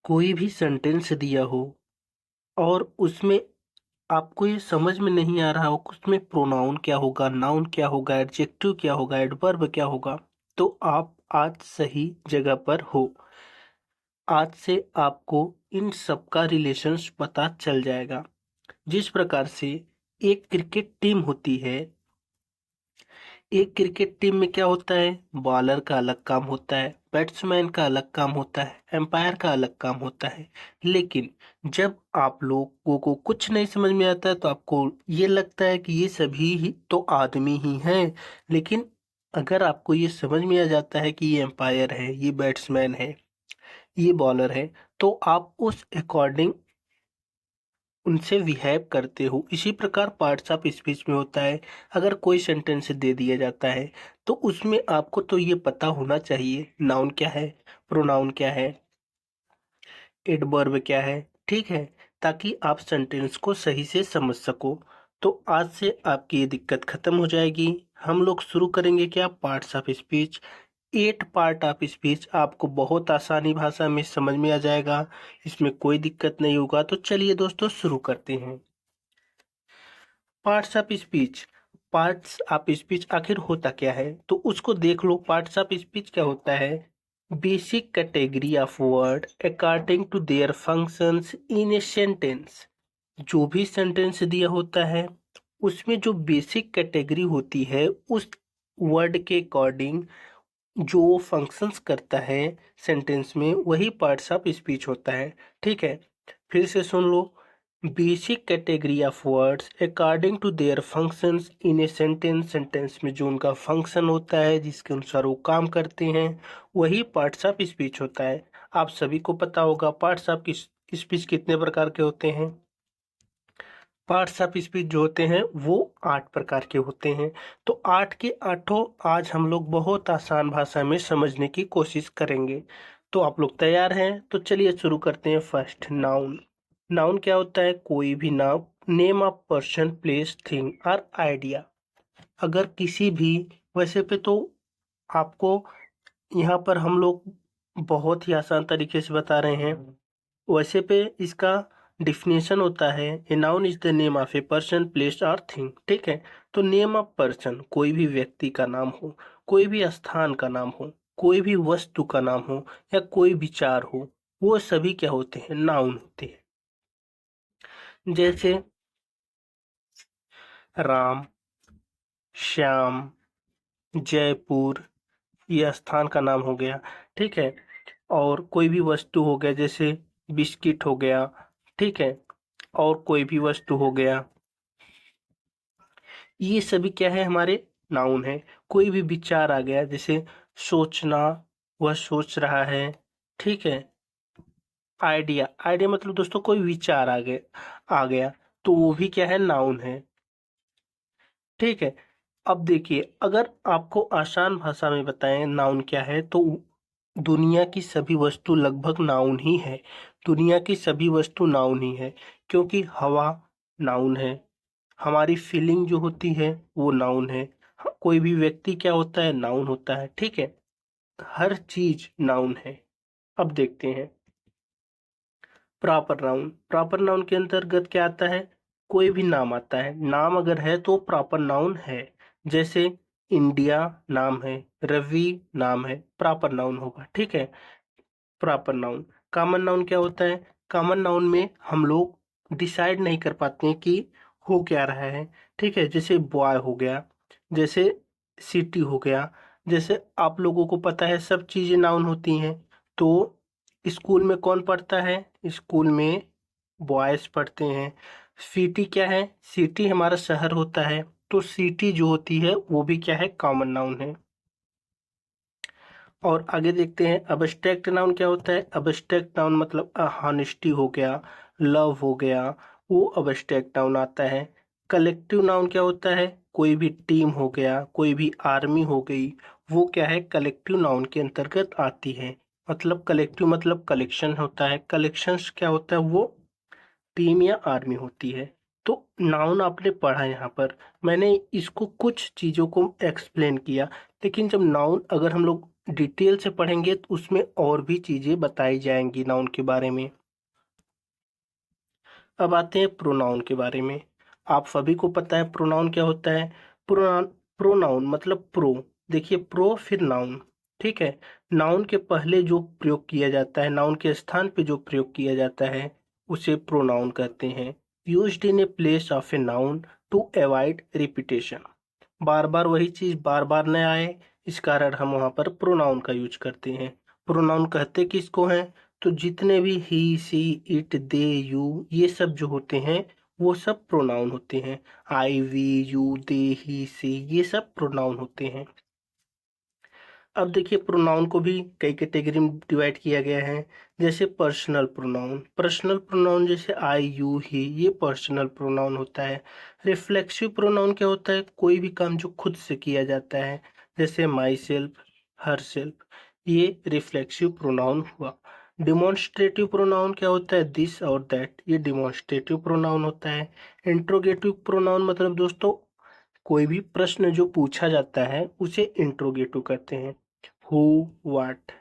कोई भी सेंटेंस दिया हो और उसमें आपको ये समझ में नहीं आ रहा हो कि उसमें प्रोनाउन क्या होगा, नाउन क्या होगा, एडजेक्टिव क्या होगा, एडवर्ब क्या होगा, तो आप आज सही जगह पर हो। आज से आपको इन सब का रिलेशंस पता चल जाएगा। जिस प्रकार से एक क्रिकेट टीम होती है, एक क्रिकेट टीम में क्या होता है, बॉलर का अलग काम होता है, बैट्समैन का अलग काम होता है, एम्पायर का अलग काम होता है। लेकिन जब आप लोगों को कुछ नहीं समझ में आता है तो आपको ये लगता है कि ये सभी ही तो आदमी ही हैं। लेकिन अगर आपको ये समझ में आ जाता है कि ये एम्पायर है, ये बैट्समैन है, ये बॉलर है, तो आप उस अकॉर्डिंग उनसे बिहेव करते हो। इसी प्रकार पार्ट्स ऑफ स्पीच में होता है। अगर कोई सेंटेंस दे दिया जाता है तो उसमें आपको तो ये पता होना चाहिए नाउन क्या है, प्रोनाउन क्या है, एडवर्ब क्या है, ठीक है, ताकि आप सेंटेंस को सही से समझ सको। तो आज से आपकी ये दिक्कत खत्म हो जाएगी। हम लोग शुरू करेंगे क्या, parts of speech. 8 part of speech आपको बहुत आसानी भाषा में समझ में आ जाएगा, इसमें कोई दिक्कत नहीं होगा। तो चलिए दोस्तों शुरू करते हैं। Parts of speech. Parts of speech आखिर होता क्या है, तो उसको देख लो। पार्ट्स ऑफ स्पीच क्या होता है, basic category of word according to their functions in a sentence. जो भी सेंटेंस दिया होता है उसमें जो बेसिक कैटेगरी होती है उस वर्ड के अकॉर्डिंग जो फंक्शंस करता है सेंटेंस में, वही पार्ट्स ऑफ स्पीच होता है। ठीक है, फिर से सुन लो। Basic category of words according to their functions in a sentence. Sentence में जो उनका फंक्शन होता है, जिसके अनुसार वो काम करते हैं, वही पार्ट्स ऑफ स्पीच होता है। आप सभी को पता होगा पार्ट्स ऑफ स्पीच कितने प्रकार के होते हैं। पार्ट्स ऑफ स्पीच जो होते हैं वो 8 प्रकार के होते हैं। तो 8 के आठों आज हम लोग बहुत आसान भाषा में समझने की कोशिश करेंगे। तो आप लोग तैयार हैं? तो चलिए शुरू करते हैं। First, noun. नाउन क्या होता है, कोई भी नाम, name of person, place, thing और आइडिया। अगर किसी भी, वैसे पे तो आपको यहाँ पर हम लोग बहुत ही आसान तरीके से बता रहे हैं। वैसे पे इसका डिफिनेशन होता है, a noun is the name of a person, place और थिंग। ठीक है, तो नेम ऑफ पर्सन कोई भी व्यक्ति का नाम हो, कोई भी स्थान का नाम हो, कोई भी वस्तु का नाम हो या कोई विचार हो, वो सभी क्या होते हैं, नाउन होते हैं। जैसे राम, श्याम, जयपुर, ये स्थान का नाम हो गया। ठीक है, और कोई भी वस्तु हो गया, जैसे बिस्किट हो गया। ठीक है, और कोई भी वस्तु हो गया, ये सभी क्या है, हमारे नाउन है। कोई भी विचार आ गया, जैसे सोचना, वह सोच रहा है। ठीक है, आइडिया, आइडिया मतलब दोस्तों कोई विचार आ गया, तो वो भी क्या है, नाउन है। ठीक है, अब देखिए, अगर आपको आसान भाषा में बताएं नाउन क्या है, तो दुनिया की सभी वस्तु लगभग नाउन ही है। दुनिया की सभी वस्तु नाउन ही है, क्योंकि हवा नाउन है, हमारी फीलिंग जो होती है वो नाउन है, कोई भी व्यक्ति क्या होता है, नाउन होता है। ठीक है, हर चीज नाउन है। अब देखते हैं प्रॉपर नाउन। प्रॉपर नाउन के अंतर्गत क्या आता है, कोई भी नाम आता है, नाम अगर है तो प्रॉपर नाउन है। जैसे इंडिया नाम है, रवि नाम है, प्रॉपर नाउन होगा। ठीक है, प्रॉपर नाउन। कॉमन नाउन क्या होता है, कॉमन नाउन में हम लोग डिसाइड नहीं कर पाते हैं कि हो क्या रहा है। ठीक है, जैसे बॉय हो गया, जैसे सिटी हो गया, जैसे आप लोगों को पता है सब चीजें नाउन होती हैं। तो स्कूल में कौन पढ़ता है, स्कूल में बॉयज पढ़ते हैं। सिटी क्या है, सिटी हमारा शहर होता है, तो सिटी जो होती है वो भी क्या है, कॉमन नाउन है। और आगे देखते हैं अब्स्ट्रैक्ट नाउन क्या होता है। अब्स्ट्रैक्ट नाउन मतलब हॉनेस्टी हो गया, लव हो गया, वो अब्स्ट्रैक्ट नाउन आता है। कलेक्टिव नाउन क्या होता है, कोई भी टीम हो गया, कोई भी आर्मी हो गई, वो क्या है, कलेक्टिव नाउन के अंतर्गत आती है। मतलब कलेक्टिव मतलब कलेक्शन होता है, कलेक्शंस क्या होता है, वो टीम या आर्मी होती है। तो नाउन आपने पढ़ा यहाँ पर, मैंने इसको कुछ चीज़ों को एक्सप्लेन किया। लेकिन जब नाउन अगर हम लोग डिटेल से पढ़ेंगे तो उसमें और भी चीज़ें बताई जाएंगी नाउन के बारे में। अब आते हैं प्रोनाउन के बारे में। आप सभी को पता है प्रोनाउन क्या होता है। प्रोनाउन प्रोनाउन मतलब प्रो, देखिए प्रो फिर नाउन, ठीक है। नाउन के पहले जो प्रयोग किया जाता है, नाउन के स्थान पे जो प्रयोग किया जाता है उसे प्रोनाउन कहते हैं। Used in a place of a noun to avoid repetition, बार बार वही चीज बार बार न आए, इस कारण हम वहां पर प्रोनाउन का यूज करते हैं। प्रोनाउन कहते किसको हैं, तो जितने भी ही सी इट दे यू ये सब जो होते हैं वो सब प्रोनाउन होते हैं। आई वी यू दे ही सी ये सब प्रोनाउन होते हैं। अब देखिए प्रोनाउन को भी कई कैटेगरी में डिवाइड किया गया है। जैसे पर्सनल प्रोनाउन, पर्सनल प्रोनाउन जैसे आई यू ही ये पर्सनल प्रोनाउन होता है। रिफ्लेक्सिव प्रोनाउन क्या होता है, कोई भी काम जो खुद से किया जाता है, जैसे माई सेल्फ, हर सेल्फ, ये रिफ्लेक्सिव प्रोनाउन हुआ। डिमॉन्स्ट्रेटिव प्रोनाउन क्या होता है, दिस और दैट, ये डिमॉन्स्ट्रेटिव प्रोनाउन होता है। इंट्रोगेटिव प्रोनाउन मतलब दोस्तों कोई भी प्रश्न जो पूछा जाता है उसे इंट्रोगेटिव कहते हैं। Who, what.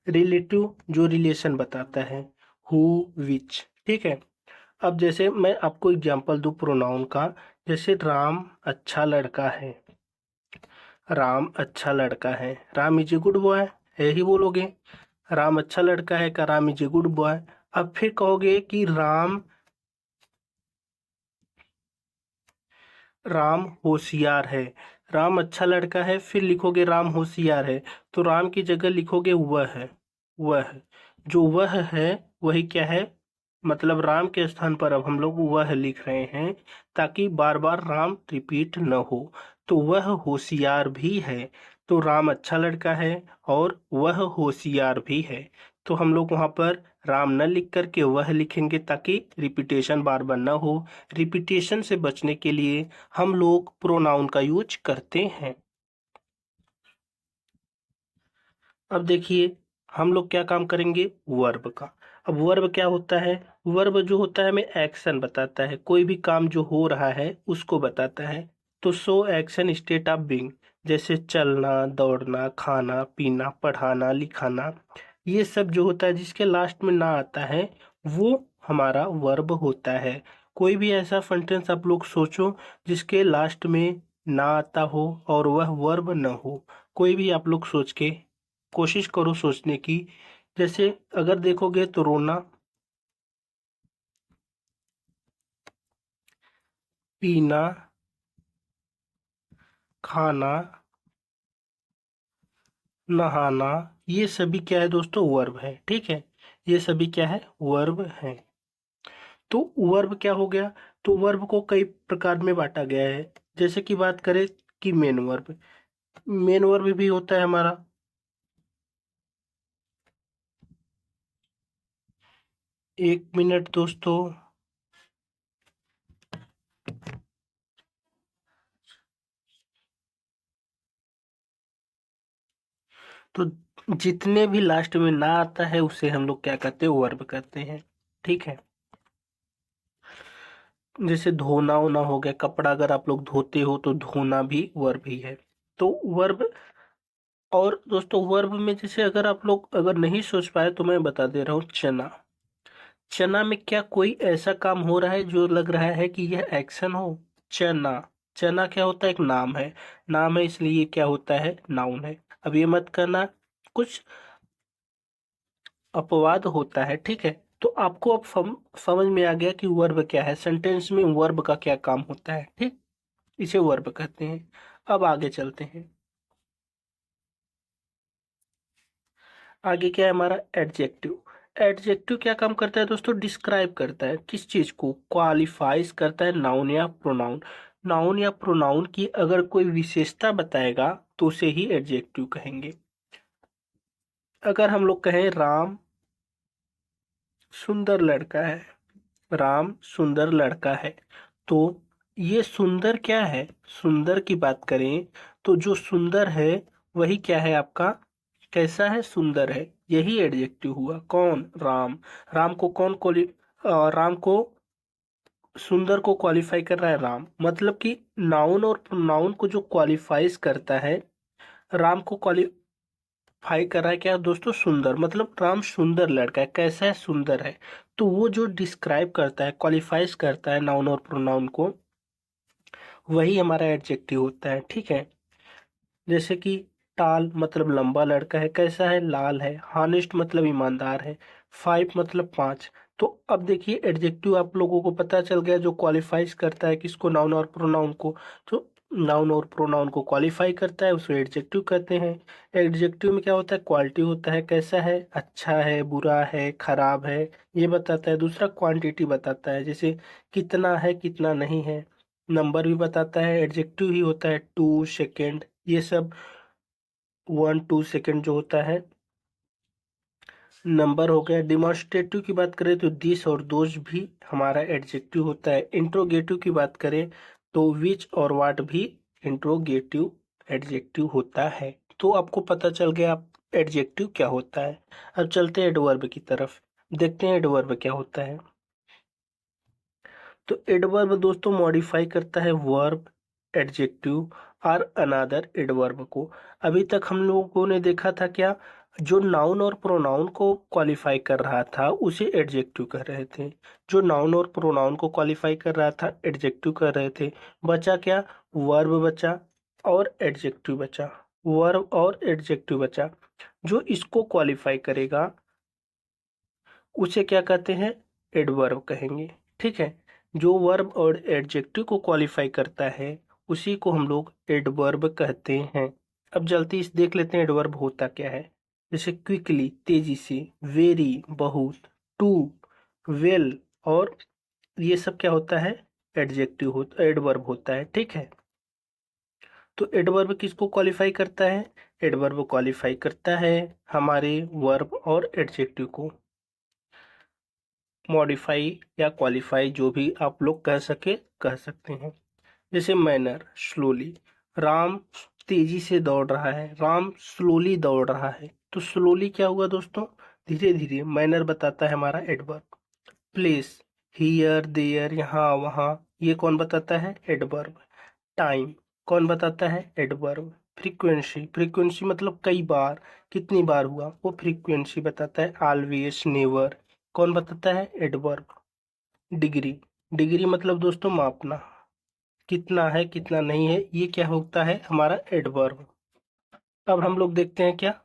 रिलेटिव जो रिलेशन बताता है, हु, विच, ठीक है। अब जैसे मैं आपको एग्जांपल दूं प्रोनाउन का, जैसे राम अच्छा लड़का है, राम अच्छा लड़का है, Ram is a good boy, यही बोलोगे। राम अच्छा लड़का है का Ram is a good boy. अब फिर कहोगे कि राम राम होशियार है, राम अच्छा लड़का है, फिर लिखोगे राम होशियार है, तो राम की जगह लिखोगे वह है। वह, जो वह है वही क्या है, मतलब राम के स्थान पर अब हम लोग वह लिख रहे हैं ताकि बार बार राम रिपीट न हो। तो वह होशियार भी है, तो राम अच्छा लड़का है और वह होशियार भी है, तो हम लोग वहां पर राम न लिख करके वह लिखेंगे ताकि रिपीटेशन बार बार न हो। रिपीटेशन से बचने के लिए हम लोग प्रोनाउन का यूज करते हैं। अब देखिए हम लोग क्या काम करेंगे, वर्ब का। अब वर्ब क्या होता है, वर्ब जो होता है हमें एक्शन बताता है, कोई भी काम जो हो रहा है उसको बताता है। तो show action state of being, जैसे चलना, दौड़ना, खाना पीना, पढ़ाना, लिखाना, ये सब जो होता है जिसके लास्ट में ना आता है वो हमारा वर्ब होता है। कोई भी ऐसा सेंटेंस आप लोग सोचो जिसके लास्ट में ना आता हो और वह वर्ब न हो, कोई भी आप लोग सोच के कोशिश करो सोचने की। जैसे अगर देखोगे तो रोना, पीना, खाना, नहाना, ये सभी क्या है दोस्तों, वर्ब है, ठीक है। ये सभी क्या है, वर्ब है। तो वर्ब क्या हो गया, तो वर्ब को कई प्रकार में बांटा गया है। जैसे कि बात करें कि मेन वर्ब, मेन वर्ब भी होता है हमारा। एक मिनट दोस्तों। तो जितने भी लास्ट में ना आता है उसे हम लोग क्या कहते हैं, वर्ब कहते हैं, ठीक है। जैसे धोना होना हो गया, कपड़ा अगर आप लोग धोते हो तो धोना भी वर्ब ही है। तो वर्ब, और दोस्तों वर्ब में जैसे अगर आप लोग अगर नहीं सोच पाए तो मैं बता दे रहा हूँ, चना। चना में क्या कोई ऐसा काम हो रहा है जो लग रहा है कि यह एक्शन हो, चना। चना क्या होता है, एक नाम है, नाम है इसलिए ये क्या होता है, नाउन है। अब ये मत करना, कुछ अपवाद होता है, ठीक है। तो आपको अब समझ में आ गया कि वर्ब क्या है, सेंटेंस में वर्ब का क्या काम होता है, ठीक, इसे वर्ब कहते हैं। अब आगे चलते हैं। आगे क्या है हमारा, एडजेक्टिव। एडजेक्टिव क्या काम करता है दोस्तों, डिस्क्राइब करता है किस चीज को, क्वालिफाइज करता है नाउन या प्रोनाउन। नाउन या प्रोनाउन की अगर कोई विशेषता बताएगा तो उसे ही एडजेक्टिव कहेंगे। अगर हम लोग कहें राम सुंदर लड़का है, राम सुंदर लड़का है, तो ये सुंदर क्या है, सुंदर की बात करें तो जो सुंदर है वही क्या है आपका, कैसा है, सुंदर है, यही एडजेक्टिव हुआ। कौन, राम। राम को कौन राम को, सुंदर को क्वालिफाई कर रहा है राम, मतलब कि नाउन और प्रोनाउन को जो क्वालिफाइज करता है, राम को क्वालिफाई कर रहा है क्या दोस्तों, सुंदर, मतलब राम सुंदर लड़का है। कैसा है, सुंदर है। तो वो जो डिस्क्राइब करता है, क्वालिफाइज करता है नाउन और प्रोनाउन को, वही हमारा एडजेक्टिव होता है। ठीक है। जैसे कि टाल मतलब लंबा लड़का है, कैसा है, लाल है। हॉनेस्ट मतलब ईमानदार है। 5 मतलब 5। तो अब देखिए एडजेक्टिव आप लोगों को पता चल गया जो क्वालिफाइज करता है किसको, नाउन और प्रोनाउन को। तो नाउन और प्रोनाउन को क्वालिफाई करता है उसको एडजेक्टिव कहते हैं। एडजेक्टिव में क्या होता है, क्वालिटी होता है, कैसा है, अच्छा है, बुरा है, खराब है, ये बताता है। दूसरा क्वांटिटी बताता है, जैसे कितना है, कितना नहीं है। नंबर भी बताता है, एडजेक्टिव ही होता है। 2 सेकेंड, ये सब 1 2 सेकेंड जो होता है नंबर हो गया। डिमॉन्स्ट्रेटिव की बात करें तो दिस और दोज भी हमारा एडजेक्टिव होता है। इंट्रोगेटिव की बात करें तो विच और वाट भी इंट्रोगेटिव एडजेक्टिव होता है। तो आपको पता चल गया एडजेक्टिव क्या होता है। अब चलते हैं एडवर्ब की तरफ, देखते हैं एडवर्ब क्या होता है। तो एडवर्ब दोस्तों मॉडिफाई करता है वर्ब, एडजेक्टिव और अनादर एडवर्ब को। अभी तक हम लोगों ने देखा था क्या, जो नाउन और प्रोनाउन को क्वालिफाई कर रहा था उसे एडजेक्टिव कह रहे थे। जो नाउन और प्रोनाउन को क्वालिफाई कर रहा था एडजेक्टिव कह रहे थे। बचा क्या, वर्ब बचा और एडजेक्टिव बचा। वर्ब और एडजेक्टिव बचा। जो इसको क्वालिफाई करेगा उसे क्या कहते हैं, एडवर्ब कहेंगे। ठीक है। जो वर्ब और एडजेक्टिव को क्वालिफाई करता है उसी को हम लोग एडवर्ब कहते हैं। अब जल्दी से देख लेते हैं एडवर्ब होता क्या है। जैसे क्विकली तेजी से, वेरी बहुत, टू, वेल, और ये सब क्या होता है, एडजेक्टिव होता, एडवर्ब होता है। ठीक है। तो एडवर्ब किसको क्वालिफाई करता है, एडवर्ब क्वालिफाई करता है हमारे वर्ब और एडजेक्टिव को। मॉडिफाई या क्वालिफाई जो भी आप लोग कह सके कह सकते हैं। जैसे मैनर, स्लोली, राम तेजी से दौड़ रहा है, राम स्लोली दौड़ रहा है। तो स्लोली क्या हुआ दोस्तों, धीरे धीरे। मैनर बताता है हमारा एडवर्ब। प्लेस, हियर देयर, यहाँ वहाँ, ये कौन बताता है, एडवर्ब। टाइम कौन बताता है, एडवर्ब। फ्रीक्वेंसी, फ्रीक्वेंसी मतलब कई बार, कितनी बार हुआ, वो फ्रीक्वेंसी बताता है। ऑलवेज, नेवर कौन बताता है, एडवर्ब। डिग्री, डिग्री मतलब दोस्तों मापना, कितना है कितना नहीं है, ये क्या होता है, हमारा एडवर्ब। अब हम लोग देखते हैं क्या,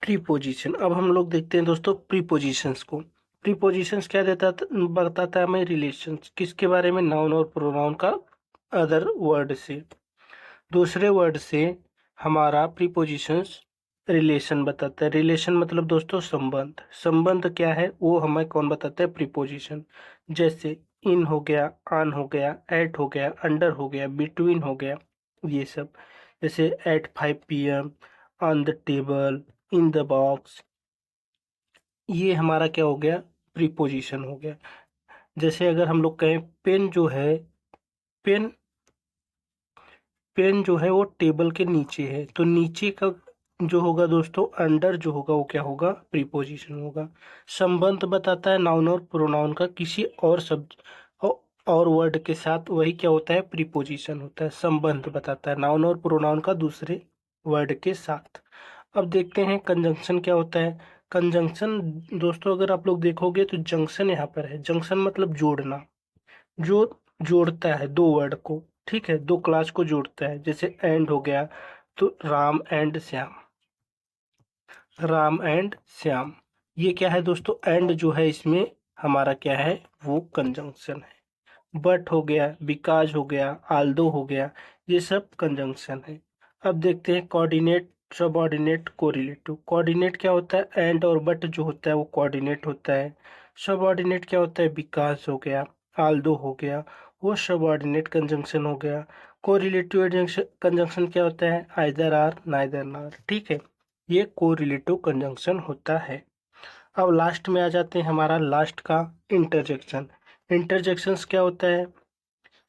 प्रीपोजिशन। अब हम लोग देखते हैं दोस्तों प्रीपोजिशंस को। प्रीपोजिशंस क्या देता बताता है हमें, रिलेशंस, किसके बारे में, नाउन और प्रोनाउन का अदर वर्ड से, दूसरे वर्ड से हमारा प्रीपोजिशंस रिलेशन बताता है। रिलेशन मतलब दोस्तों संबंध, संबंध क्या है वो हमें कौन बताता है, प्रीपोजिशन। जैसे इन हो गया, ऑन हो गया, एट हो गया, अंडर हो गया, बिटवीन हो गया, ये सब। जैसे at 5 PM, on the table, in the box, ये हमारा क्या हो गया, प्रीपोजिशन हो गया। जैसे अगर हम लोग कहें पेन जो है, पेन, पेन जो है वो टेबल के नीचे है, तो नीचे का जो होगा दोस्तों, अंडर जो होगा वो क्या होगा, प्रीपोजिशन होगा। संबंध बताता है नाउन और प्रोनाउन का किसी और शब्द और वर्ड के साथ, वही क्या होता है, प्रीपोजिशन होता है। संबंध बताता है नाउन और प्रोनाउन का दूसरे वर्ड के साथ। अब देखते हैं कंजंक्शन क्या होता है। कंजंक्शन दोस्तों अगर आप लोग देखोगे तो जंक्शन यहाँ पर है। जंक्शन मतलब जोड़ना, जो जोड़ता है दो वर्ड को। ठीक है, दो क्लास को जोड़ता है। जैसे एंड हो गया, तो राम एंड श्याम, राम एंड श्याम, ये क्या है दोस्तों, एंड जो है इसमें हमारा क्या है, वो कंजंक्शन है। बट हो गया, बिकॉज हो गया, आल्दो हो गया, ये सब कंजंक्शन है। अब देखते हैं कोऑर्डिनेट, सबऑर्डिनेट, कोरिलेटिव। कोऑर्डिनेट क्या होता है, एंड और बट जो होता है वो कोऑर्डिनेट होता है। सबऑर्डिनेट क्या होता है, बिकॉज हो गया, आल्दो हो गया, वो सबऑर्डिनेट कंजंक्शन हो गया। कोरिलेटिव कंजंक्शन क्या होता है, आइदर आर, नाइदर नॉर। ठीक है, ये कोरिलेटिव कंजंक्शन होता है। अब लास्ट में आ जाते हैं, हमारा लास्ट का इंटरजेक्शन। इंटरजेक्शंस क्या होता है,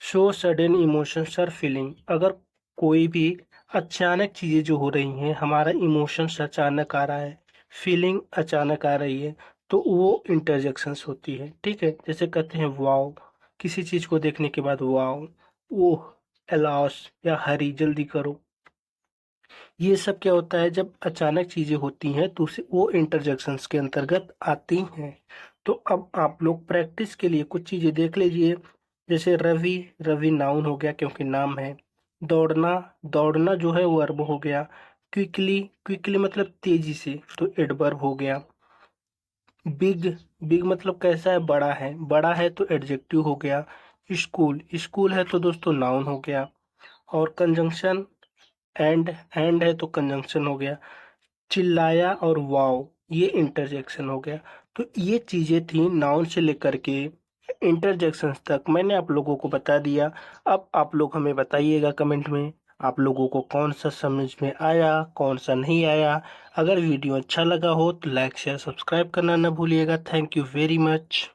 शो सडन इमोशंस और फीलिंग। अगर कोई भी अचानक चीज़ें जो हो रही हैं, हमारा इमोशंस अचानक आ रहा है, फीलिंग अचानक आ रही है, तो वो इंटरजेक्शंस होती है। ठीक है, जैसे कहते हैं वाओ, किसी चीज़ को देखने के बाद वाओ, ओह, एलॉस या हरी जल्दी करो। ये सब क्या होता है, जब अचानक चीजें होती हैं तो उसे वो इंटरजेक्शंस के अंतर्गत आती हैं। तो अब आप लोग प्रैक्टिस के लिए कुछ चीजें देख लीजिए। जैसे रवि, रवि नाउन हो गया क्योंकि नाम है। दौड़ना, दौड़ना जो है वर्ब हो गया। क्विकली, क्विकली मतलब तेजी से, तो एडवर्ब हो गया। बिग, बिग मतलब कैसा है, बड़ा है, बड़ा है तो एडजेक्टिव हो गया। स्कूल, स्कूल है तो दोस्तों नाउन हो गया। और कंजंक्शन, एंड है तो कंजंक्शन हो गया। चिल्लाया और वाव, ये इंटरजेक्शन हो गया। तो ये चीजें थी नाउन से लेकर के इंटरजेक्शंस तक, मैंने आप लोगों को बता दिया। अब आप लोग हमें बताइएगा कमेंट में, आप लोगों को कौन सा समझ में आया, कौन सा नहीं आया। अगर वीडियो अच्छा लगा हो तो लाइक शेयर सब्सक्राइब करना ना भूलिएगा। Thank you very much.